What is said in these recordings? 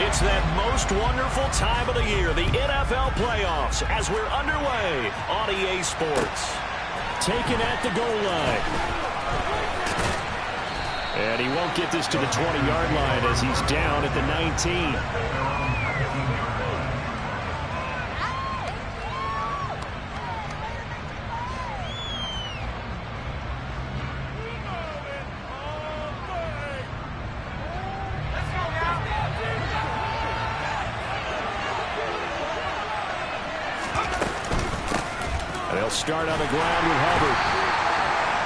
It's that most wonderful time of the year, the NFL playoffs, as we're underway on EA Sports. Taken at the goal line. And he won't get this to the 20-yard line as he's down at the 19. They'll start on the ground with Hubbard.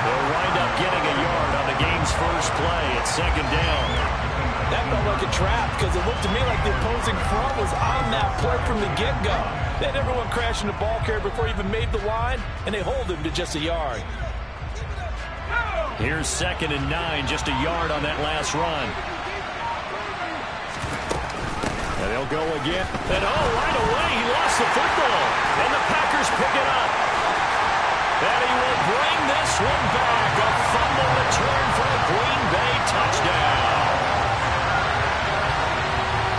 They'll wind up getting a yard on the game's first play at second down. That felt like a trap because it looked to me like the opposing front was on that play from the get-go. They had everyone crashing the ball carrier before he even made the line, and they hold him to just a yard. Here's 2nd and 9, just a yard on that last run. And they'll go again. And right away, he lost the football. And the Packers pick it up. And he will bring this one back. A fumble return for a Green Bay touchdown.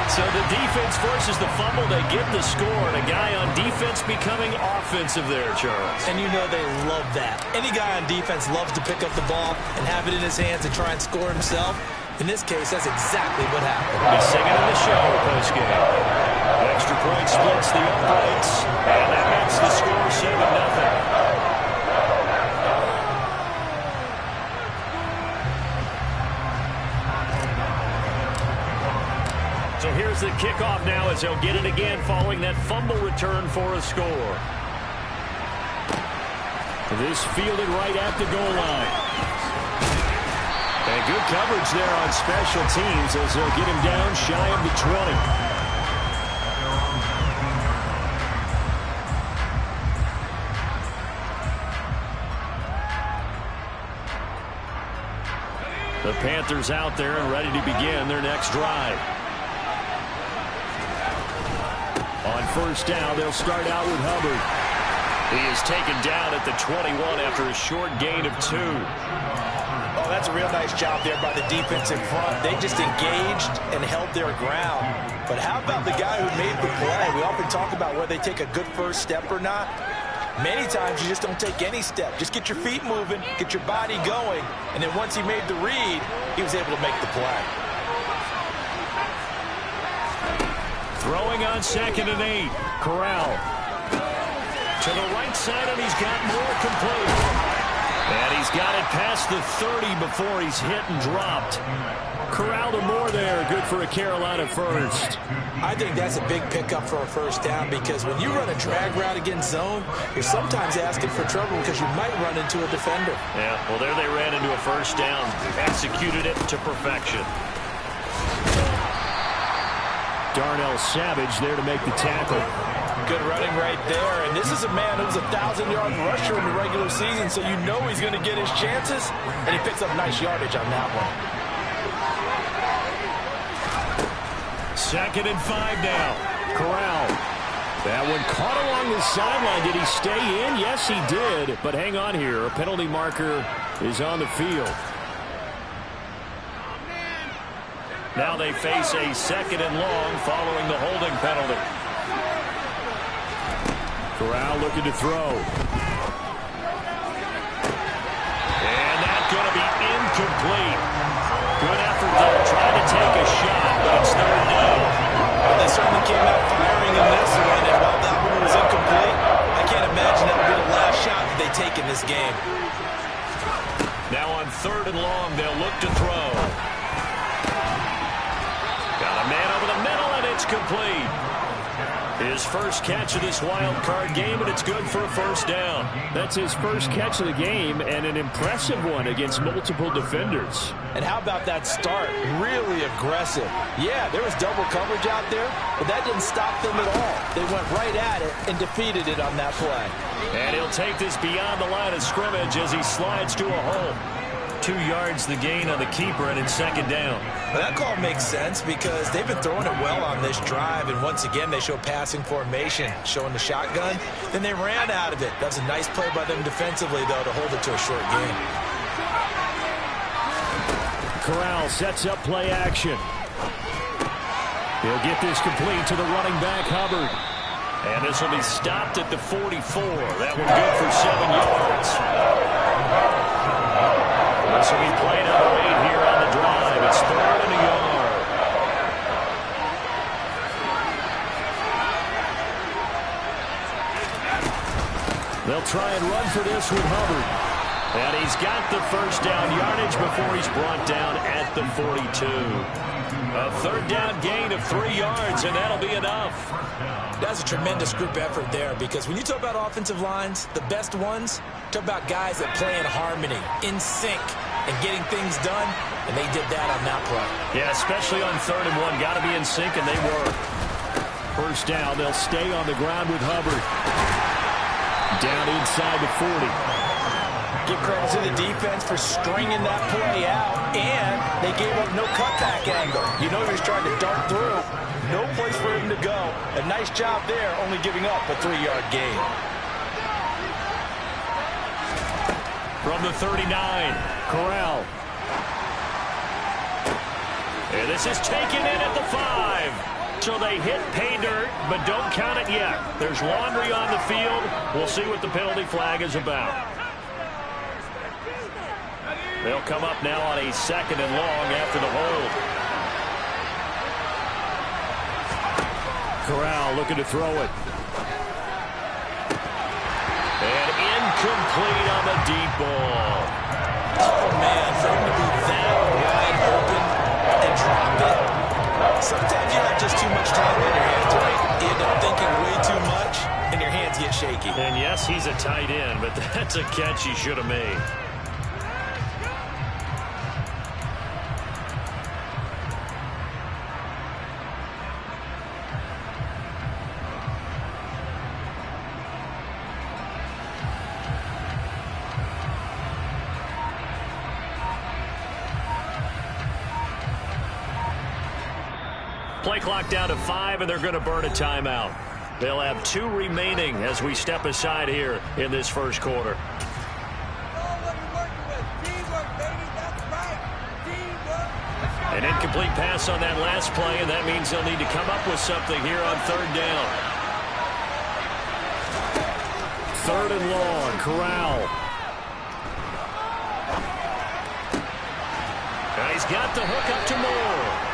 So the defense forces the fumble. They get the score. And a guy on defense becoming offensive there, Charles. And you know they love that. Any guy on defense loves to pick up the ball and have it in his hands and try and score himself. In this case, that's exactly what happened. He's singing in the show post-game. Extra point splits the uprights. And that makes the score 7-0. So here's the kickoff now as they'll get it again following that fumble return for a score. This fielded right at the goal line. And good coverage there on special teams as they'll get him down shy of the 20. The Panthers out there and ready to begin their next drive. On first down, they'll start out with Hubbard. He is taken down at the 21 after a short gain of 2. Oh, that's a real nice job there by the defense in front. They just engaged and held their ground. But how about the guy who made the play? We often talk about whether they take a good first step or not. Many times you just don't take any step. Just get your feet moving, get your body going, and then once he made the read, he was able to make the play. Throwing on 2nd and 8. Corral. To the right side, and he's got more complete. And he's got it past the 30 before he's hit and dropped. Corral to Moore there. Good for a Carolina first. I think that's a big pickup for a first down because when you run a drag route against zone, you're sometimes asking for trouble because you might run into a defender. Yeah, well, there they ran into a first down. Executed it to perfection. Darnell Savage there to make the tackle. Good running right there. And this is a man who's a 1,000-yard rusher in the regular season, so you know he's going to get his chances. And he picks up nice yardage on that one. 2nd and 5 now. Corral. That one caught along the sideline. Did he stay in? Yes, he did. But hang on here. A penalty marker is on the field. Now they face a 2nd and long following the holding penalty. Corral looking to throw. And that's going to be incomplete. Good effort, though, trying to take a shot, but it's 3rd down. Well, they certainly came out firing in this one, and while that one was incomplete, I can't imagine that would be the last shot that they take in this game. Now on 3rd and long, they'll look to throw. Got a man over the middle, and it's complete. His first catch of this wild card game, and it's good for a first down. That's his first catch of the game, and an impressive one against multiple defenders. And how about that start? Really aggressive. Yeah, there was double coverage out there, but that didn't stop them at all. They went right at it and defeated it on that play. And he'll take this beyond the line of scrimmage as he slides to a hole. 2 yards the gain on the keeper, and it's 2nd down. Well, that call makes sense because they've been throwing it well on this drive, and once again they show passing formation, showing the shotgun. Then they ran out of it. That was a nice play by them defensively, though, to hold it to a short gain. Corral sets up play action. He'll get this complete to the running back, Hubbard. And this will be stopped at the 44. That one good for 7 yards. This will be play number 8 here on the drive. It's 3rd and a yard. They'll try and run for this with Hubbard. And he's got the first down yardage before he's brought down at the 42. A 3rd down gain of 3 yards, and that'll be enough. That's a tremendous group effort there, because when you talk about offensive lines, the best ones, talk about guys that play in harmony, in sync, and getting things done, and they did that on that play. Yeah, especially on 3rd and 1. Got to be in sync, and they were. First down, they'll stay on the ground with Hubbard. Down inside the 40. Give credit to the defense for stringing that play out, and they gave up no cutback angle. You know he was trying to dart through. No place for him to go. A nice job there, only giving up a 3-yard gain. From the 39, Corral. And this is taken in at the 5. So they hit pay dirt, but don't count it yet. There's laundry on the field. We'll see what the penalty flag is about. They'll come up now on a 2nd and long after the hold. Corral looking to throw it. And incomplete on the deep ball. Oh, man, for him to be that wide open and drop it. Sometimes you have just too much time on your hands, right? You end up thinking way too much, and your hands get shaky. And yes, he's a tight end, but that's a catch he should have made. Play clock down to 5, and they're going to burn a timeout. They'll have 2 remaining as we step aside here in this first quarter. An incomplete pass on that last play, and that means they'll need to come up with something here on 3rd down. 3rd and long, Corral. And he's got the hook up to Moore.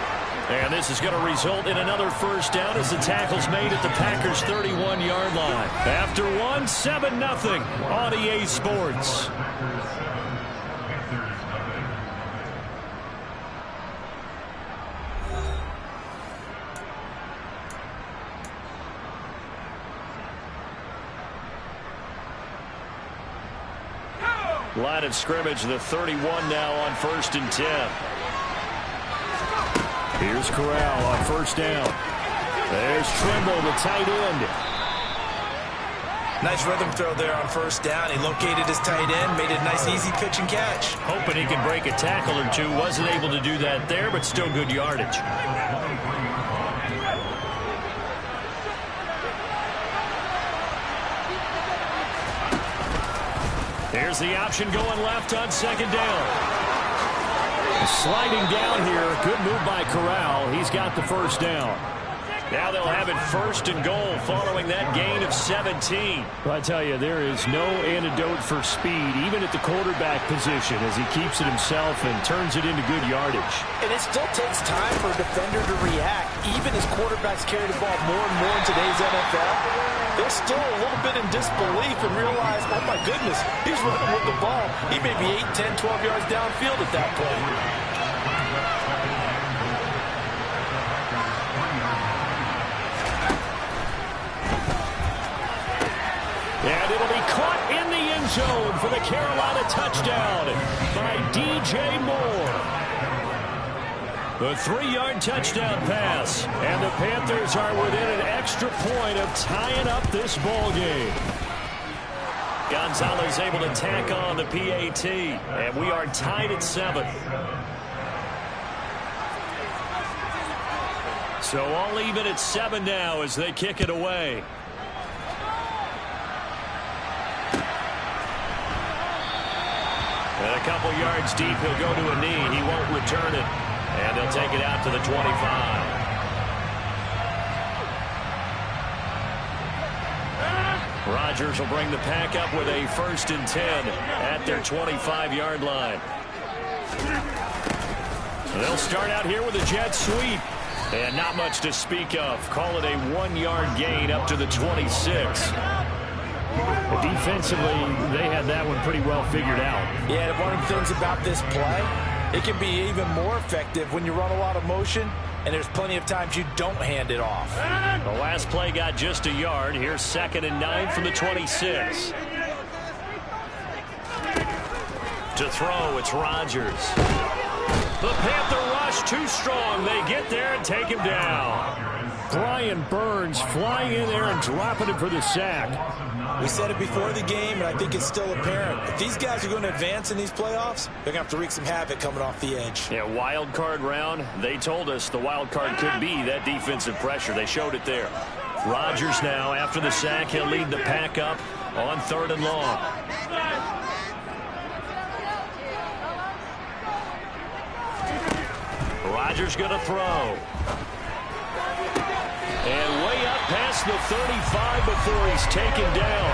And this is going to result in another first down as the tackle's made at the Packers' 31-yard line. After 1, 7-0 on EA Sports. Line of scrimmage, the 31 now on 1st and 10. Here's Corral on 1st down. There's Trimble, the tight end. Nice rhythm throw there on 1st down. He located his tight end, made a nice easy pitch and catch. Hoping he can break a tackle or 2. Wasn't able to do that there, but still good yardage. Here's the option going left on 2nd down. Sliding down here. Good move by Corral. He's got the first down. Now they'll have it 1st and goal following that gain of 17. Well, I tell you, there is no antidote for speed, even at the quarterback position, as he keeps it himself and turns it into good yardage. And it still takes time for a defender to react, even as quarterbacks carry the ball more and more in today's NFL. They're still a little bit in disbelief and realize, oh my goodness, he's running with the ball. He may be 8, 10, 12 yards downfield at that point. And it'll be caught in the end zone for the Carolina touchdown by DJ Moore. The 3-yard touchdown pass. And the Panthers are within an extra point of tying up this ball game. Gonzalez able to tack on the PAT. And we are tied at 7. So all even at 7 now as they kick it away. And a couple yards deep, he'll go to a knee. He won't return it. And they'll take it out to the 25. Rodgers will bring the pack up with a 1st and 10 at their 25-yard line. They'll start out here with a jet sweep. And not much to speak of. Call it a 1-yard gain up to the 26. Defensively, they had that one pretty well figured out. Yeah, one of the things about this play, it can be even more effective when you run a lot of motion, and there's plenty of times you don't hand it off. The last play got just a yard. Here's 2nd and 9 from the 26. To throw, it's Rodgers. The Panther rush too strong. They get there and take him down. Brian Burns flying in there and dropping him for the sack. We said it before the game, and I think it's still apparent. If these guys are going to advance in these playoffs, they're going to have to wreak some havoc coming off the edge. Yeah, wild card round. They told us the wild card could be that defensive pressure. They showed it there. Rodgers now, after the sack, he'll lead the pack up on 3rd and long. Rodgers going to throw. And way up past the 35 before he's taken down.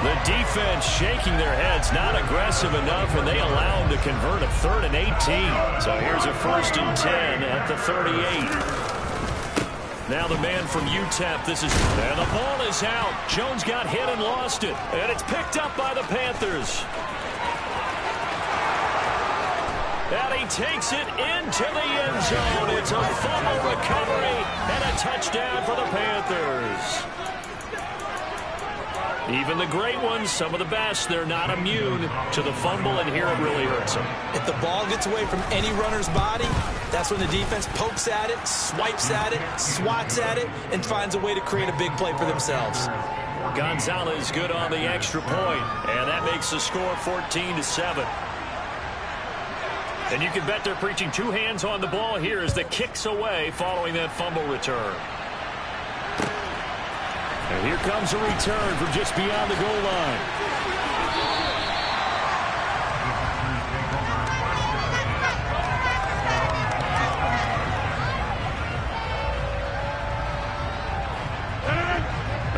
The defense shaking their heads, not aggressive enough, and they allow him to convert a 3rd and 18. So here's a 1st and 10 at the 38. Now the man from UTEP, and the ball is out. Jones got hit and lost it, and it's picked up by the Panthers. And he takes it into the end zone. It's a fumble recovery and a touchdown for the Panthers. Even the great ones, some of the best, they're not immune to the fumble, and here it really hurts them. If the ball gets away from any runner's body, that's when the defense pokes at it, swipes at it, swats at it, and finds a way to create a big play for themselves. Gonzalez good on the extra point, and that makes the score 14-7. And you can bet they're preaching 2 hands on the ball here as the kick's away following that fumble return. And here comes a return from just beyond the goal line.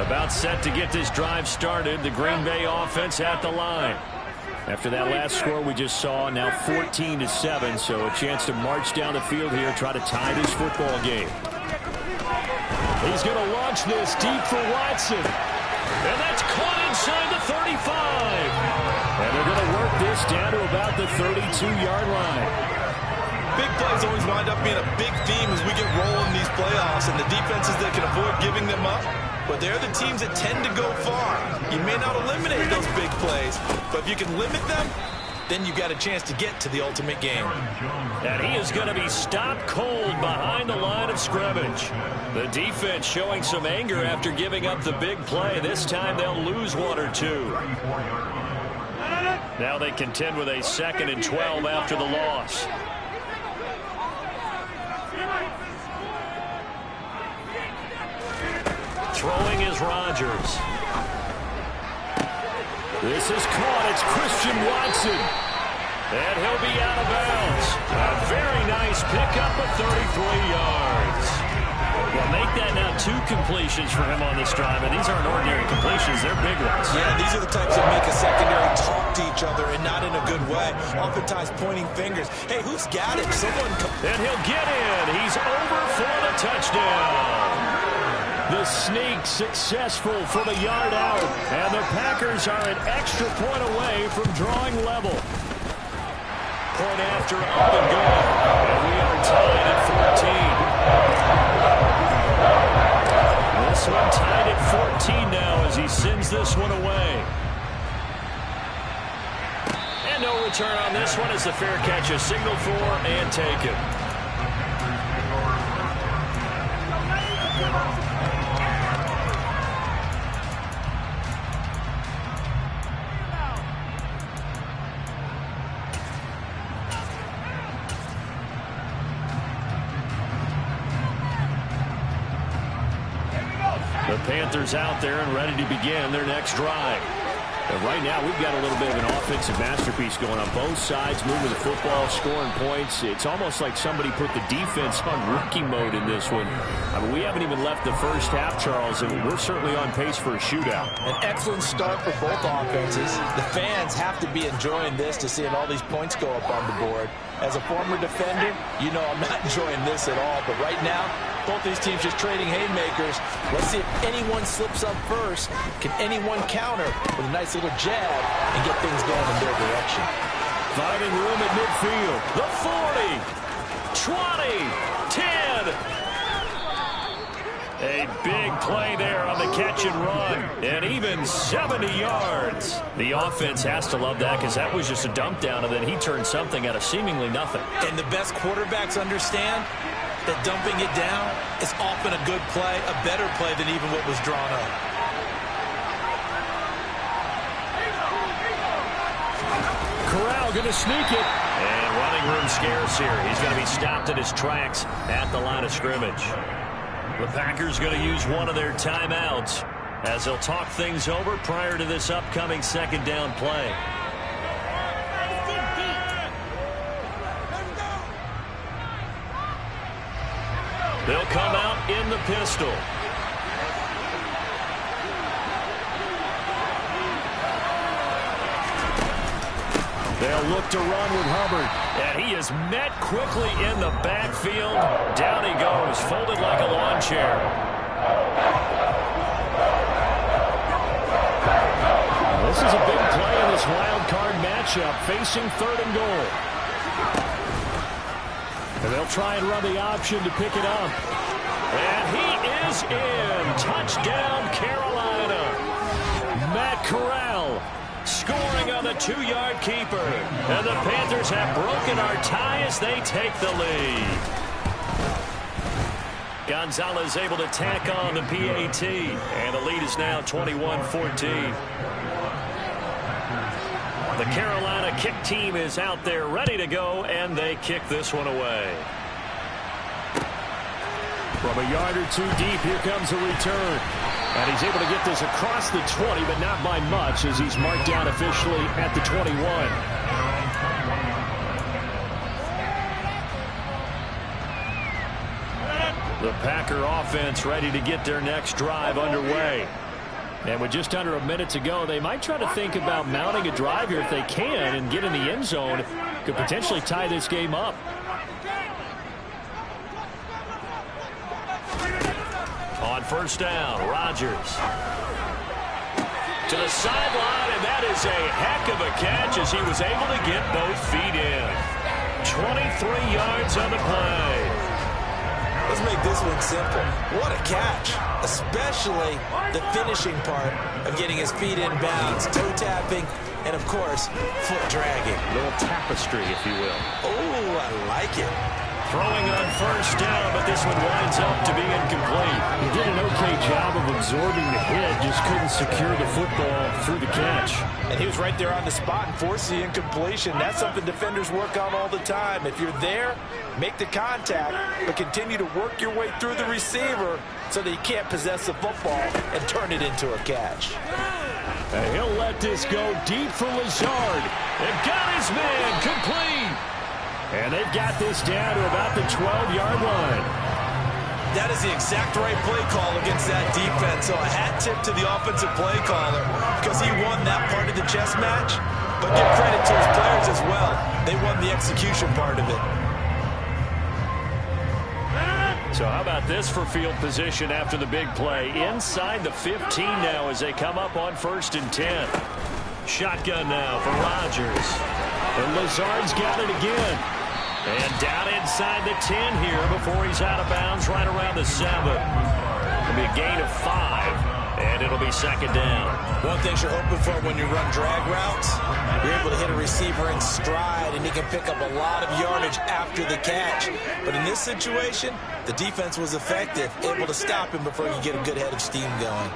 About set to get this drive started. The Green Bay offense at the line. After that last score we just saw, now 14-7, so a chance to march down the field here, try to tie this football game. He's going to launch this deep for Watson. And that's caught inside the 35. And they're going to work this down to about the 32-yard line. Big plays always wind up being a big theme as we get rolling these playoffs, and the defenses that can avoid giving them up, but they're the teams that tend to go far. You may not eliminate those big plays, but if you can limit them, then you got a chance to get to the ultimate game. And he is going to be stopped cold behind the line of scrimmage. The defense showing some anger after giving up the big play. This time they'll lose 1 or 2. Now they contend with a 2nd and 12 after the loss. Throwing is Rodgers. This is caught. It's Christian Watson. And he'll be out of bounds. A very nice pickup of 33 yards. Well, make that now 2 completions for him on this drive. And these aren't ordinary completions. They're big ones. Yeah, these are the types that make a secondary talk to each other and not in a good way. Oftentimes pointing fingers. Hey, who's got it? Someone. And he'll get in. He's over for the touchdown. The sneak successful for the yard out. And the Packers are an extra point away from drawing level. Point after up and going. And we are tied at 14. This one tied at 14 now as he sends this one away. And no return on this one as the fair catch is signaled for and taken. The Panthers out there and ready to begin their next drive. And right now, we've got a little bit of an offensive masterpiece going on both sides, moving the football, scoring points. It's almost like somebody put the defense on rookie mode in this one. I mean, we haven't even left the first half, Charles, and we're certainly on pace for a shootout. An excellent start for both offenses. The fans have to be enjoying this to seeing all these points go up on the board. As a former defender, you know I'm not enjoying this at all. But right now, both these teams just trading haymakers. Let's see if anyone slips up first. Can anyone counter with a nice little jab and get things going in their direction? Finding room at midfield. The 40, 20, 10. A big play there on the catch and run. And even 70 yards. The offense has to love that because that was just a dump down, and then he turned something out of seemingly nothing. And the best quarterbacks understand that dumping it down is often a good play, a better play than even what was drawn up. Corral going to sneak it. And running room scarce here. He's going to be stopped in his tracks at the line of scrimmage. The Packers going to use one of their timeouts as they'll talk things over prior to this upcoming second down play. They'll come out in the pistol. They'll look to run with Hubbard. And he is met quickly in the backfield. Down he goes, folded like a lawn chair. This is a big play in this wild card matchup, facing 3rd and goal. And they'll try and run the option to pick it up. And he is in. Touchdown, Carolina. Matt Corral scoring on the 2-yard keeper. And the Panthers have broken our tie as they take the lead. Gonzalez able to tack on the PAT. And the lead is now 21-14. The Carolina kick team is out there ready to go, and they kick this one away. From a yard or two deep, here comes a return. And he's able to get this across the 20, but not by much, as he's marked down officially at the 21. The Packer offense ready to get their next drive underway. And with just under a minute to go, they might try to think about mounting a drive here if they can and get in the end zone. Could potentially tie this game up. On first down, Rodgers to the sideline, and that is a heck of a catch as he was able to get both feet in. 23 yards on the play. Let's make this one simple. What a catch, especially the finishing part of getting his feet in bounds, toe tapping, and of course, foot dragging. A little tapestry, if you will. Oh, I like it. Throwing on first down, but this one winds up to be incomplete. He did an okay job of absorbing the hit, just couldn't secure the football through the catch. And he was right there on the spot and forced the incompletion. That's something defenders work on all the time. If you're there, make the contact, but continue to work your way through the receiver so that you can't possess the football and turn it into a catch. And he'll let this go deep for Lazard. They've got his man complete. And they've got this down to about the 12-yard line. That is the exact right play call against that defense. So a hat tip to the offensive play caller because he won that part of the chess match. But give credit to his players as well. They won the execution part of it. So how about this for field position after the big play? Inside the 15 now as they come up on 1st and 10. Shotgun now for Rodgers. And Lazard's got it again. And down inside the 10 here before he's out of bounds right around the 7. It'll be a gain of 5, and it'll be second down. One thing you're hoping for when you run drag routes, you're able to hit a receiver in stride, and he can pick up a lot of yardage after the catch. But in this situation, the defense was effective, able to stop him before he could get a good head of steam going.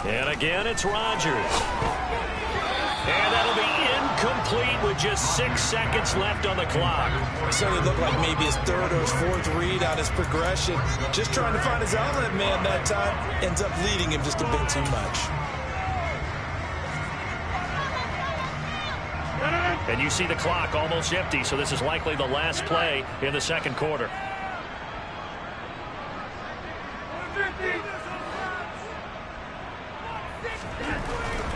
And again, it's Rodgers. And that'll be incomplete with just 6 seconds left on the clock. It certainly looked like maybe his third or his fourth read on his progression. Just trying to find his outlet man that time. Ends up leading him just a bit too much. And you see the clock almost empty, so this is likely the last play in the second quarter.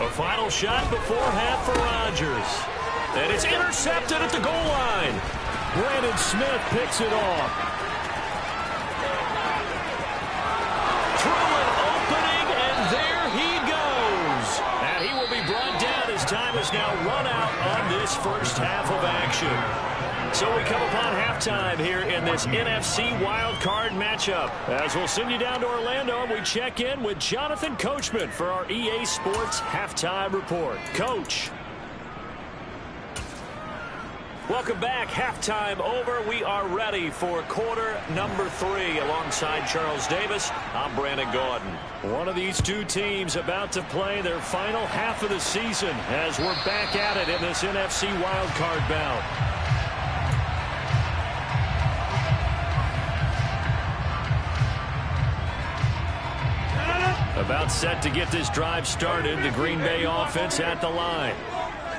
A final shot before half for Rodgers. And it's intercepted at the goal line. Brandon Smith picks it off. Through an opening, and there he goes. And he will be brought down as time is now run out on this first half of action. So we come upon halftime here in this NFC wildcard matchup. As we'll send you down to Orlando, we check in with Jonathan Coachman for our EA Sports Halftime Report. Coach. Welcome back. Halftime over. We are ready for quarter number 3. Alongside Charles Davis, I'm Brandon Gaudin. One of these two teams about to play their final half of the season as we're back at it in this NFC wildcard bout. About set to get this drive started. The Green Bay offense at the line.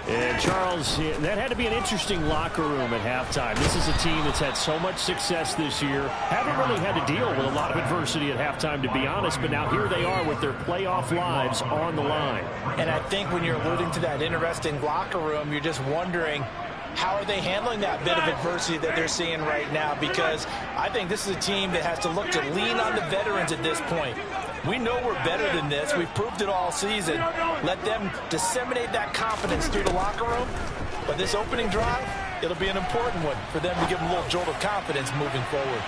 And Charles, that had to be an interesting locker room at halftime. This is a team that's had so much success this year. Haven't really had to deal with a lot of adversity at halftime, to be honest. But now here they are with their playoff lives on the line. And I think when you're alluding to that interesting locker room, you're just wondering, how are they handling that bit of adversity that they're seeing right now? Because I think this is a team that has to look to lean on the veterans at this point. We know we're better than this. We've proved it all season. Let them disseminate that confidence through the locker room. But this opening drive, it'll be an important one for them to give them a little jolt of confidence moving forward.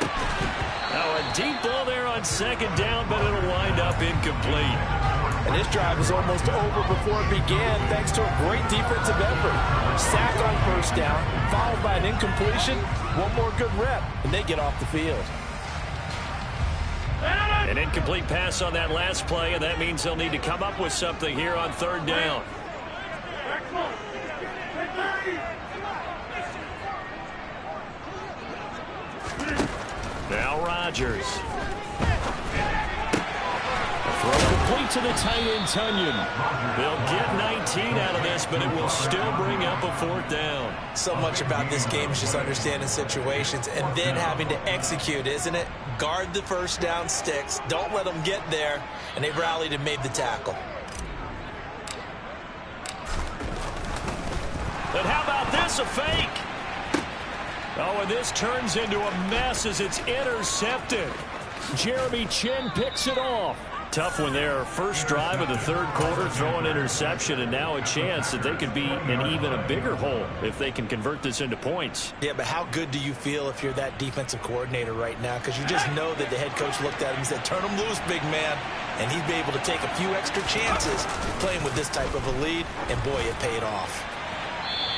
Now a deep ball there on second down, but it'll wind up incomplete. And this drive was almost over before it began thanks to a great defensive effort. Sack on first down, followed by an incompletion. One more good rep, and they get off the field. An incomplete pass on that last play, and that means they'll need to come up with something here on third down. Now Rodgers. Throw complete to the tight end, Tunyon. They'll get 19 out of this, but it will still bring up a fourth down. So much about this game is just understanding situations and then having to execute, isn't it? Guard the first down sticks. Don't let them get there. And they rallied and made the tackle. But how about this, a fake? Oh, and this turns into a mess as it's intercepted. Jeremy Chinn picks it off. Tough one there. First drive of the third quarter, throw an interception, and now a chance that they could be in even a bigger hole if they can convert this into points. Yeah, but how good do you feel if you're that defensive coordinator right now? Because you just know that the head coach looked at him and said, turn him loose, big man. And he'd be able to take a few extra chances playing with this type of a lead, and boy, it paid off.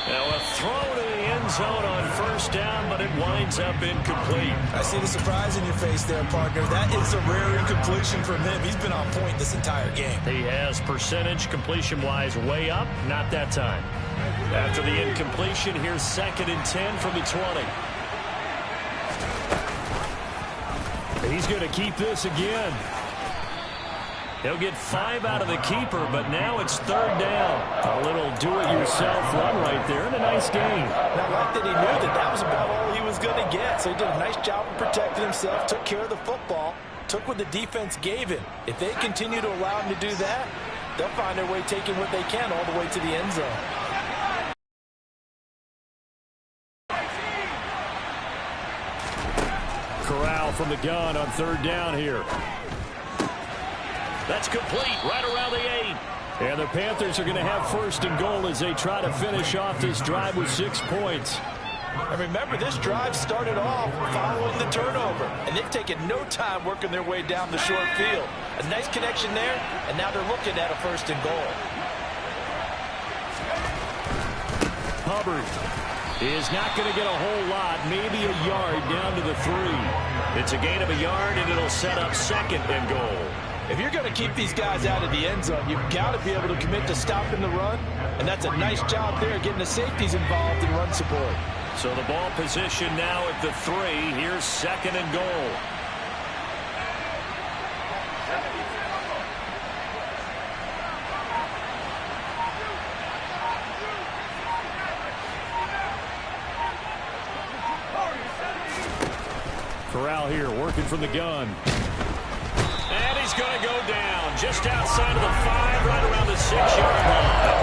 Now a throw to the end zone on first down, but it winds up incomplete. I see the surprise in your face there, partner. That is a rare incompletion from him. He's been on point this entire game. He has percentage completion-wise way up, not that time. After the incompletion, here's 2nd and 10 from the 20. He's going to keep this again. He'll get 5 out of the keeper, but now it's third down. A little do-it-yourself run right there, and a nice gain. And I like that he knew that that was about all he was going to get. So he did a nice job of protecting himself, took care of the football, took what the defense gave him. If they continue to allow him to do that, they'll find their way taking what they can all the way to the end zone. Corral from the gun on third down here. That's complete right around the 8. And the Panthers are going to have 1st and goal as they try to finish off this drive with 6 points. And remember, this drive started off following the turnover. And they've taken no time working their way down the short field. A nice connection there, and now they're looking at a 1st and goal. Hubbard is not going to get a whole lot, maybe a yard down to the 3. It's a gain of a yard, and it'll set up 2nd and goal. If you're going to keep these guys out of the end zone, you've got to be able to commit to stopping the run, and that's a nice job there, getting the safeties involved in run support. So the ball position now at the 3. Here's 2nd and goal. Corral here working from the gun. And he's going to go down just outside of the 5, right around the 6-yard line.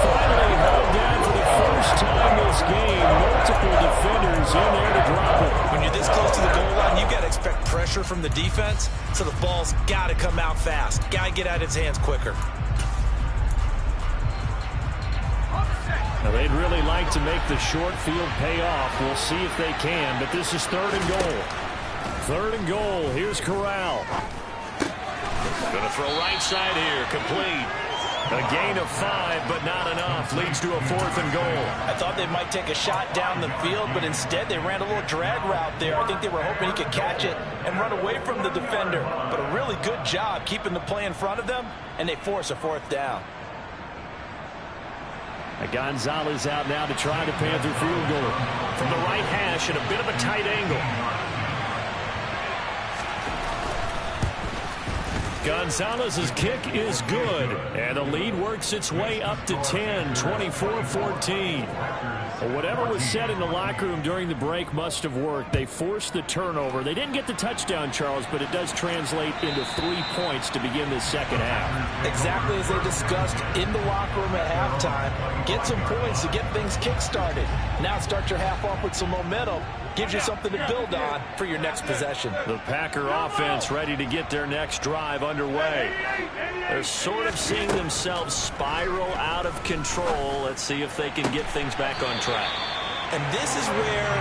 Finally held down for the first time this game. Multiple defenders in there to drop it. When you're this close to the goal line, you've got to expect pressure from the defense, so the ball's got to come out fast. Got to get out of his hands quicker. Now, they'd really like to make the short field pay off. We'll see if they can, but this is 3rd and goal. 3rd and goal. Here's Corral. Going to throw right side here. Complete. A gain of 5, but not enough. Leads to a 4th and goal. I thought they might take a shot down the field, but instead they ran a little drag route there. I think they were hoping he could catch it and run away from the defender. But a really good job keeping the play in front of them, and they force a 4th down. Gonzalez out now to try the Panther field goal. From the right hash at a bit of a tight angle. Gonzalez's kick is good, and the lead works its way up to 10, 24-14. Well, whatever was said in the locker room during the break must have worked. They forced the turnover. They didn't get the touchdown, Charles, but it does translate into 3 points to begin this second half. Exactly as they discussed in the locker room at halftime. Get some points to get things kick-started. Now start your half off with some momentum. Gives you something to build on for your next possession. The Packer offense ready to get their next drive underway. They're sort of seeing themselves spiral out of control. Let's see if they can get things back on track. And this is where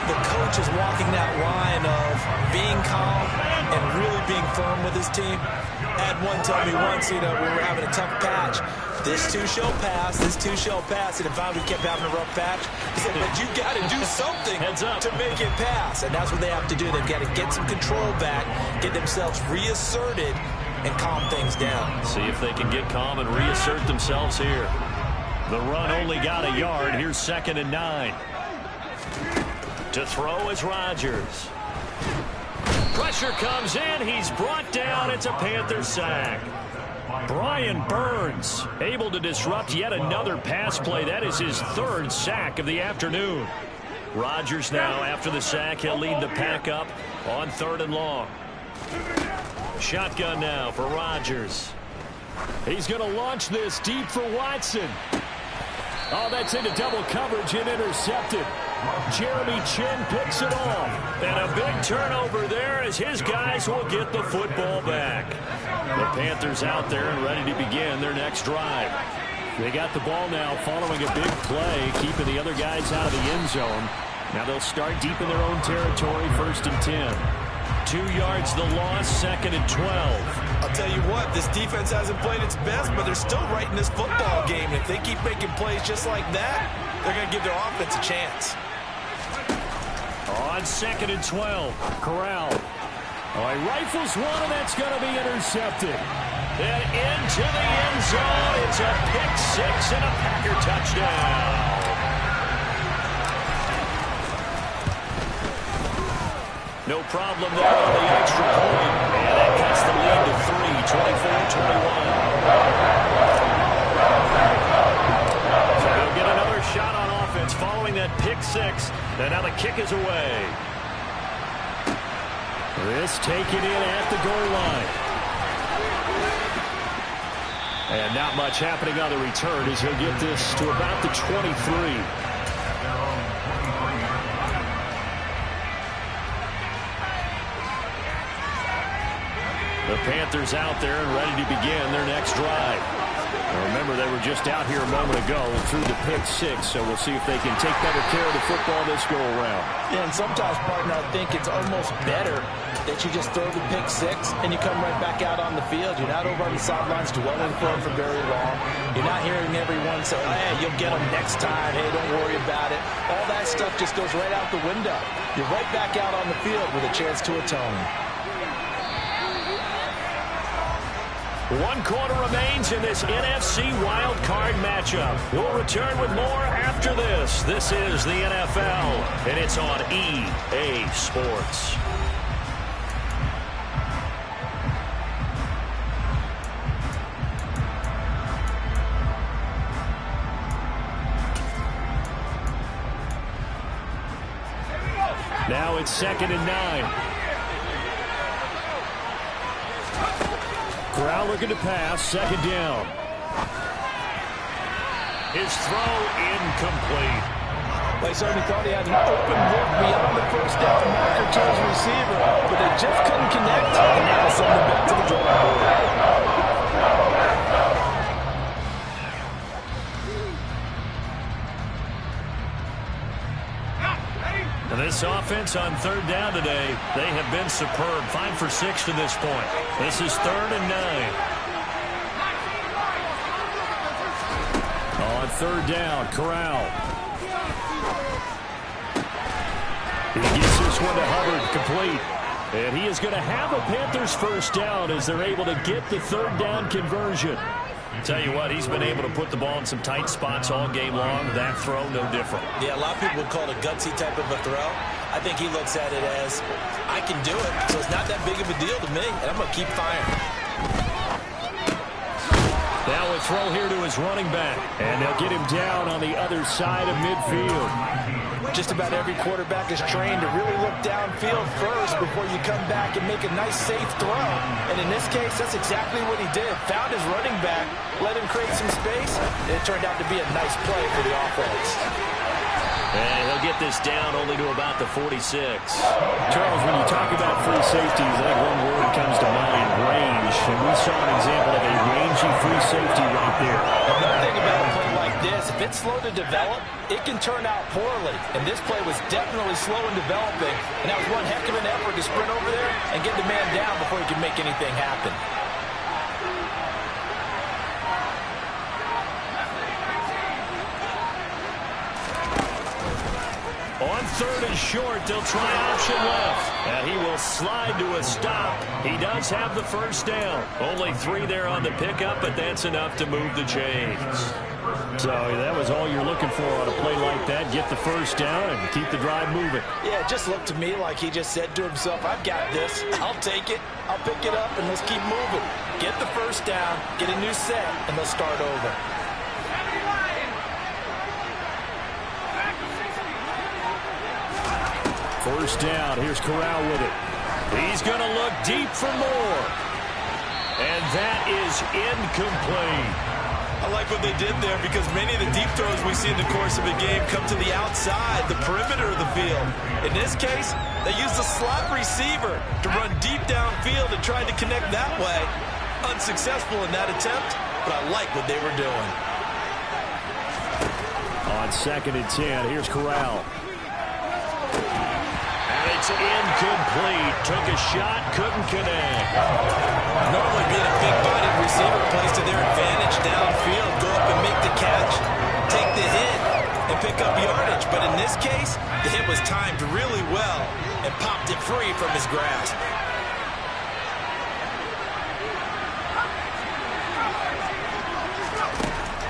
the coach is walking that line of being calm and really being firm with his team. I had one tell me once, we were having a tough patch. This too shall pass, this too shall pass. And if I kept having a rough patch, he said, but you got to do something to make it pass. And that's what they have to do. They've got to get some control back, get themselves reasserted, and calm things down. See if they can get calm and reassert themselves here. The run only got a yard. Here's 2nd and 9. To throw is Rodgers. Pressure comes in. He's brought down. It's a Panther sack. Brian Burns able to disrupt yet another pass play. That is his 3rd sack of the afternoon. Rodgers now, after the sack, he'll lead the pack up on 3rd and long. Shotgun now for Rodgers. He's going to launch this deep for Watson. Oh, that's into double coverage and intercepted. Jeremy Chinn picks it off. And a big turnover there as his guys will get the football back. The Panthers out there and ready to begin their next drive. They got the ball now following a big play, keeping the other guys out of the end zone. Now they'll start deep in their own territory, 1st and 10. 2 yards the loss, 2nd and 12. I'll tell you what, this defense hasn't played its best, but they're still right in this football game. If they keep making plays just like that, they're going to give their offense a chance. On 2nd and 12, Corral. Oh, he rifles one, and that's going to be intercepted. Then into the end zone. It's a pick 6 and a Packer touchdown. No problem there on the extra point. And that cuts the lead to 3, 24-21. So they'll get another shot on offense following that pick 6. And now the kick is away. This taken in at the goal line. And not much happening on the return as he'll get this to about the 23. The Panthers out there and ready to begin their next drive. Now remember, they were just out here a moment ago and threw the pick 6, so we'll see if they can take better care of the football this go-around. Yeah, and sometimes, partner, I think it's almost better that you just throw the pick 6 and you come right back out on the field. You're not over on the sidelines dwelling for them for very long. You're not hearing everyone say, hey, you'll get them next time. Hey, don't worry about it. All that stuff just goes right out the window. You're right back out on the field with a chance to atone. One quarter remains in this NFC Wild Card matchup. We'll return with more after this. This is the NFL, and it's on EA Sports. Now it's 2nd and 9. Corral looking to pass, 2nd down. His throw incomplete. They certainly thought he had an open look beyond the first down marker to his receiver, but they just couldn't connect, and now send him back to the drawing board. This offense on 3rd down today, they have been superb. 5 for 6 to this point. This is 3rd and 9. On 3rd down, Corral. He gets this one to Hubbard, complete. And he is going to have a Panthers first down as they're able to get the 3rd down conversion. Tell you what, he's been able to put the ball in some tight spots all game long. That throw, no different. Yeah, a lot of people would call it a gutsy type of a throw. I think he looks at it as, I can do it, so it's not that big of a deal to me, and I'm going to keep firing. Now a throw here to his running back, and they'll get him down on the other side of midfield. Just about every quarterback is trained to really look downfield first before you come back and make a nice, safe throw. And in this case, that's exactly what he did. Found his running back, let him create some space, and it turned out to be a nice play for the offense. And he'll get this down only to about the 46. Charles, when you talk about free safeties, I think one word comes to mind, range. And we saw an example of a rangy free safety right there. Another thing about a play like this, if it's slow to develop, it can turn out poorly. And this play was definitely slow in developing. And that was one heck of an effort to sprint over there and get the man down before he could make anything happen. On 3rd and short, they'll try option left. And he will slide to a stop. He does have the first down. Only 3 there on the pickup, but that's enough to move the chains. So that was all you're looking for on a play like that. Get the first down and keep the drive moving. Yeah, it just looked to me like he just said to himself, I've got this. I'll take it. I'll pick it up, and let's keep moving. Get the first down, get a new set, and let's start over. First down. Here's Corral with it. He's going to look deep for more. And that is incomplete. I like what they did there because many of the deep throws we see in the course of a game come to the outside, the perimeter of the field. In this case, they used a slot receiver to run deep downfield and tried to connect that way. Unsuccessful in that attempt, but I like what they were doing. On 2nd and 10, here's Corral. It's incomplete. Took a shot, couldn't connect. Normally being a big-bodied receiver plays to their advantage downfield. Go up and make the catch, take the hit, and pick up yardage. But in this case, the hit was timed really well and popped it free from his grasp.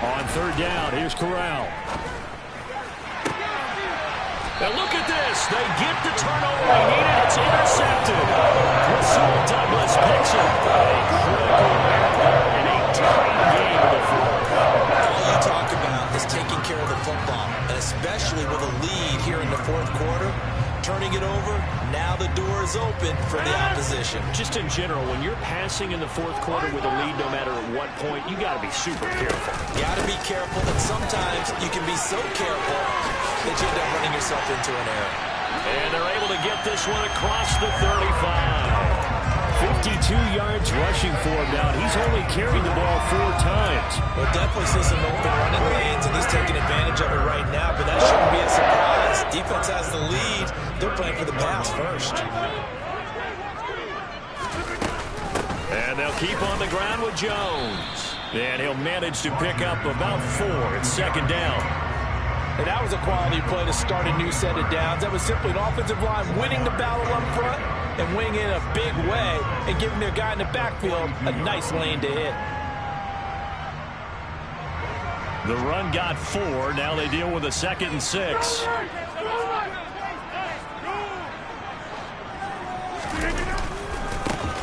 On 3rd down, here's Corral. Now look at this. They get the turnover they needed. It's intercepted. Rasul Douglas picks up a critical error in a tight game of the fourth. All you talk about is taking care of the football, and especially with a lead here in the 4th quarter. Turning it over, now the door is open for the opposition. Just in general, when you're passing in the 4th quarter with a lead, no matter at what point, you got to be super careful. You got to be careful, and sometimes you can be so careful that you end up running yourself into an error. And they're able to get this one across the 35. 52 yards rushing for him now. He's only carried the ball 4 times. Well, definitely see some open running lanes, and he's taking advantage of it right now, but that shouldn't be a surprise. Defense has the lead. They're playing for the pass first. And they'll keep on the ground with Jones. And he'll manage to pick up about 4. It's 2nd down. And that was a quality play to start a new set of downs. That was simply an offensive line winning the battle up front and wing in a big way and giving their guy in the backfield a nice lane to hit. The run got 4. Now they deal with a 2nd and 6.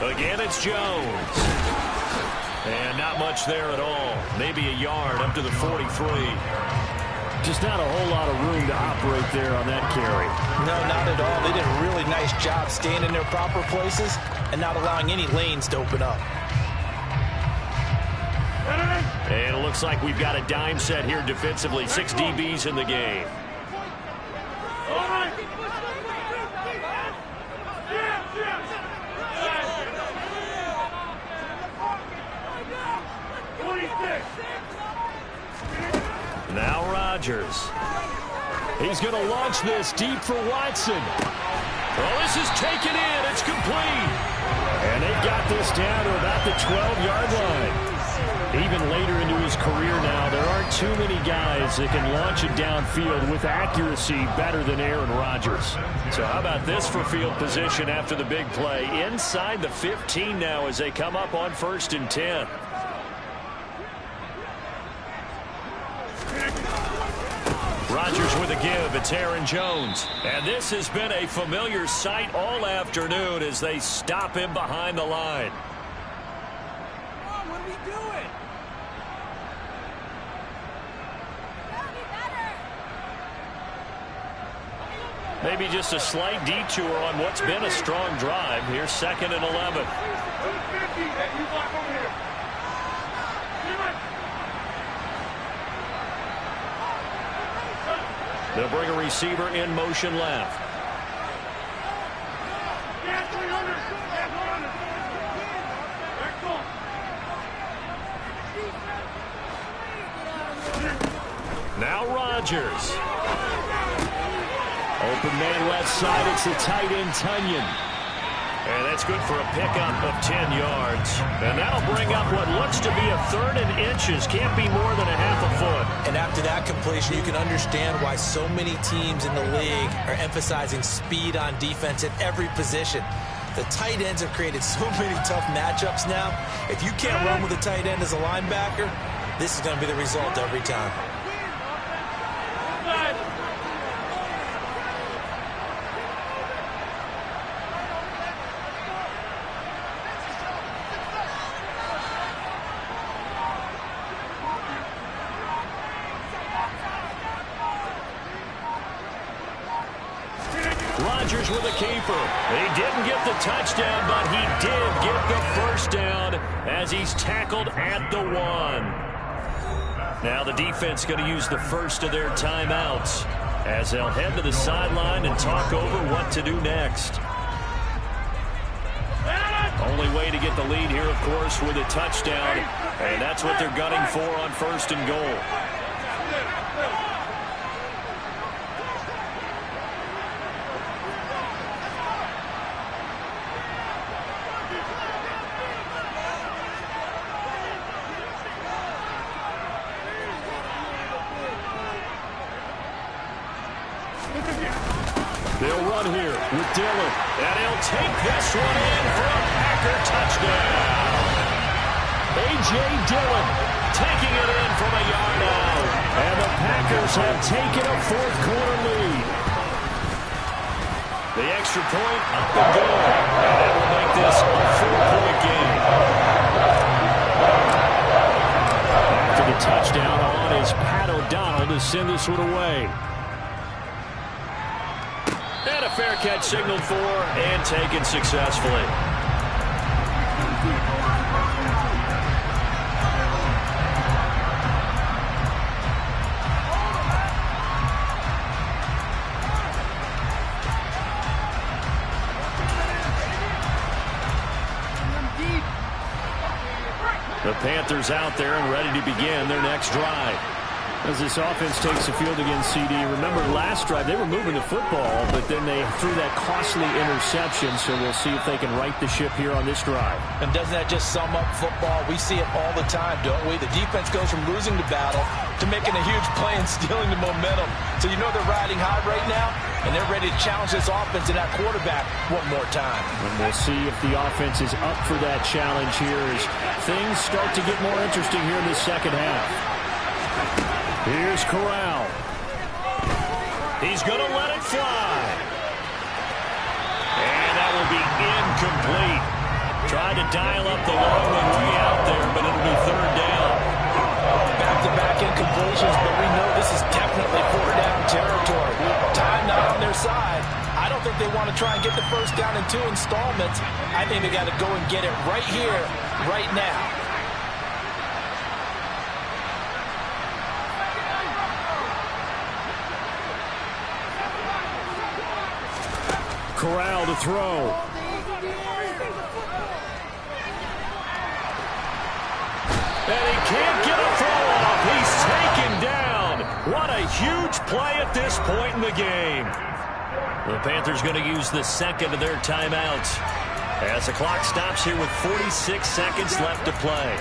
Again, it's Jones. And not much there at all. Maybe a yard up to the 43. Just not a whole lot of room to operate there on that carry. No, not at all. They did a really nice job staying in their proper places and not allowing any lanes to open up. And it looks like we've got a dime set here defensively. 6 DBs in the game. Now Rodgers. He's going to launch this deep for Watson. Well, this is taken in. It's complete. And they've got this down to about the 12-yard line. Even later into his career now, there aren't too many guys that can launch it downfield with accuracy better than Aaron Rodgers. So how about this for field position after the big play? Inside the 15 now as they come up on 1st and 10. Rodgers with a give. It's Aaron Jones. And this has been a familiar sight all afternoon as they stop him behind the line. What are we doing? Maybe just a slight detour on what's been a strong drive. Here's 2nd and 11. They'll bring a receiver in motion left. Now Rodgers. Open man left side. It's the tight end, Tunyon. And that's good for a pickup of 10 yards. And that'll bring up what looks to be a 3rd and inches. Can't be more than a half a foot. And after that completion, you can understand why so many teams in the league are emphasizing speed on defense at every position. The tight ends have created so many tough matchups now. If you can't run with a tight end as a linebacker, this is going to be the result every time. Rodgers with a keeper. He didn't get the touchdown, but he did get the first down as he's tackled at the 1. Now the defense going to use the first of their timeouts as they'll head to the sideline and talk over what to do next. Only way to get the lead here, of course, with a touchdown, and that's what they're gunning for on 1st and goal. They'll run here with Dillon. And he'll take this one in for a Packer touchdown. A.J. Dillon taking it in from a yard out. And the Packers have taken a 4th quarter lead. The extra point up and good. And that will make this a 4-point game. After the touchdown on is Pat O'Donnell to send this one away. And a fair catch signaled for and taken successfully. The Panthers out there and ready to begin their next drive. As this offense takes the field against CD, remember last drive they were moving the football, but then they threw that costly interception, so we'll see if they can right the ship here on this drive. And doesn't that just sum up football? We see it all the time, don't we? The defense goes from losing the battle to making a huge play and stealing the momentum. So you know they're riding high right now, and they're ready to challenge this offense and that quarterback one more time. And we'll see if the offense is up for that challenge here as things start to get more interesting here in the second half. Here's Corral. He's going to let it fly. And that will be incomplete. Tried to dial up the long one way out there, but it'll be third down. Back-to-back incompletions, but we know this is definitely four-down territory. Time not on their side. I don't think they want to try and get the first down in 2 installments. I think they got to go and get it right here, right now. Corral to throw. And he can't get a throw off. He's taken down. What a huge play at this point in the game. The Panthers going to use the second of their timeouts as the clock stops here with 46 seconds left to play.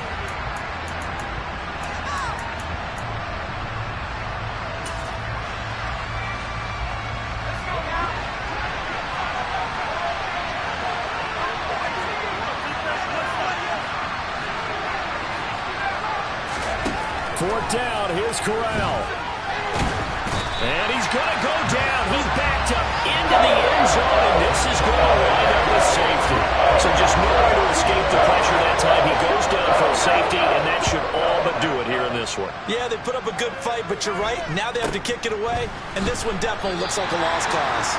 Fourth down, here's Corral. And he's going to go down. He's backed up into the end zone, and this is going to wind up with safety. So just no way to escape the pressure that time. He goes down for a safety, and that should all but do it here in this one. Yeah, they put up a good fight, but you're right. Now they have to kick it away, and this one definitely looks like a lost cause.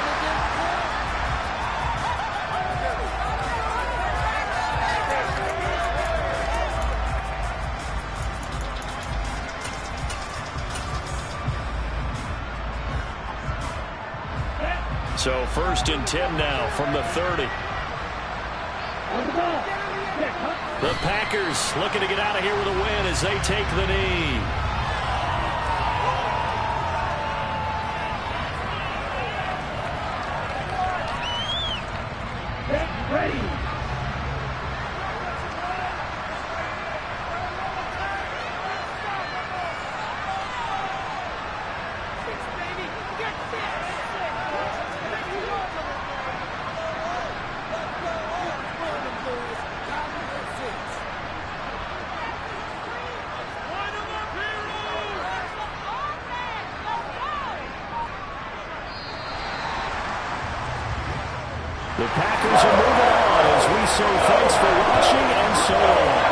So first and 10 now from the 30. The Packers looking to get out of here with a win as they take the knee. Get ready. The Packers are moving on as we say thanks for watching and so long.